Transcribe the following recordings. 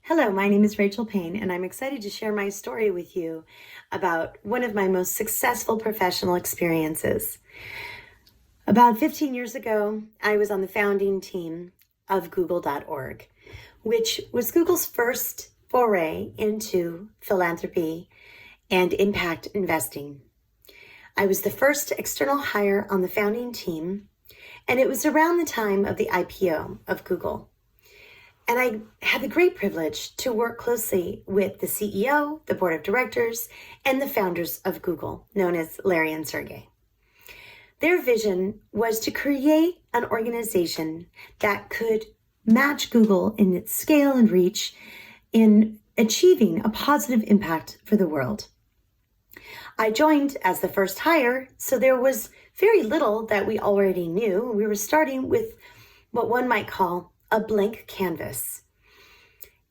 Hello, my name is Rachel Payne, and I'm excited to share my story with you about one of my most successful professional experiences. About 15 years ago, I was on the founding team of Google.org, which was Google's first foray into philanthropy and impact investing. I was the first external hire on the founding team, and it was around the time of the IPO of Google. And I had the great privilege to work closely with the CEO, the board of directors, and the founders of Google, known as Larry and Sergey. Their vision was to create an organization that could match Google in its scale and reach in achieving a positive impact for the world. I joined as the first hire, so there was very little that we already knew. We were starting with what one might call a blank canvas.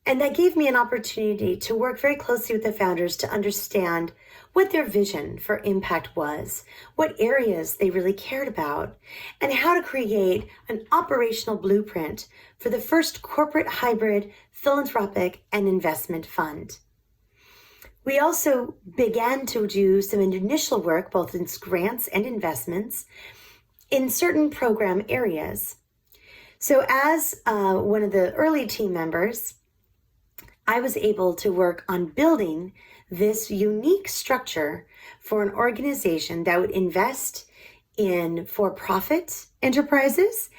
And that gave me an opportunity to work very closely with the founders to understand what their vision for impact was, what areas they really cared about, and how to create an operational blueprint for the first corporate hybrid philanthropic and investment fund. We also began to do some initial work, both in grants and investments, in certain program areas. So as one of the early team members, I was able to work on building this unique structure for an organization that would invest in for-profit enterprises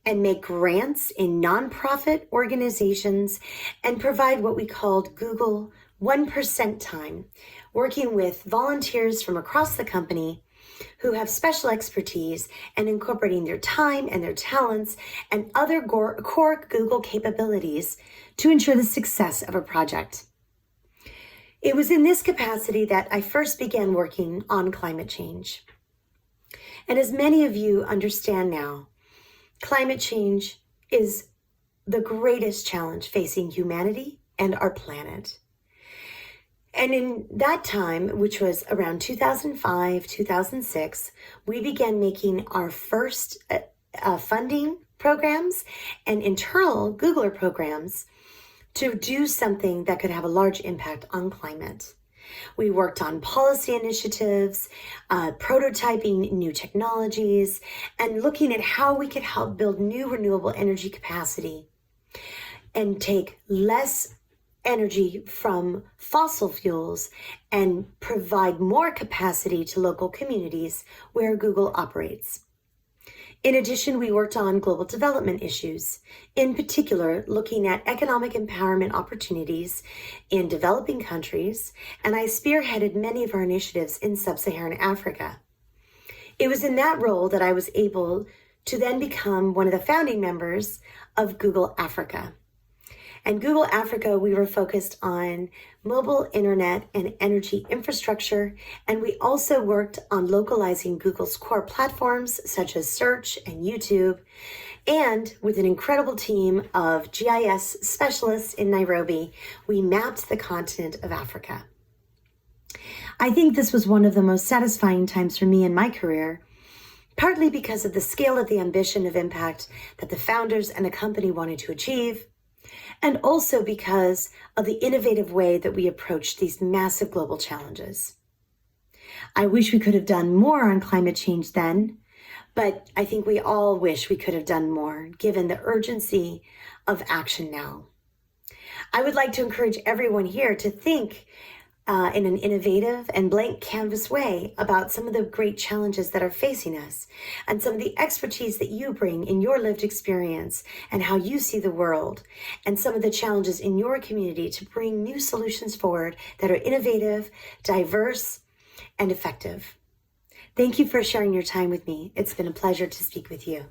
and make grants in nonprofit organizations and provide what we called Google 1% time, working with volunteers from across the company who have special expertise and incorporating their time and their talents and other core Google capabilities to ensure the success of a project. It was in this capacity that I first began working on climate change. And as many of you understand now, climate change is the greatest challenge facing humanity and our planet. And in that time, which was around 2005, 2006, we began making our first funding programs and internal Googler programs to do something that could have a large impact on climate. We worked on policy initiatives, prototyping new technologies, and looking at how we could help build new renewable energy capacity and take less energy from fossil fuels and provide more capacity to local communities where Google operates. In addition, we worked on global development issues, in particular looking at economic empowerment opportunities in developing countries, and I spearheaded many of our initiatives in sub-Saharan Africa. It was in that role that I was able to then become one of the founding members of Google Africa. And Google Africa, we were focused on mobile internet and energy infrastructure, and we also worked on localizing Google's core platforms such as search and YouTube, and with an incredible team of GIS specialists in Nairobi, we mapped the continent of Africa. I think this was one of the most satisfying times for me in my career, partly because of the scale of the ambition of impact that the founders and the company wanted to achieve, and also because of the innovative way that we approached these massive global challenges. I wish we could have done more on climate change then, but I think we all wish we could have done more, given the urgency of action now. I would like to encourage everyone here to think in an innovative and blank canvas way about some of the great challenges that are facing us and some of the expertise that you bring in your lived experience and how you see the world and some of the challenges in your community to bring new solutions forward that are innovative, diverse, and effective. Thank you for sharing your time with me. It's been a pleasure to speak with you.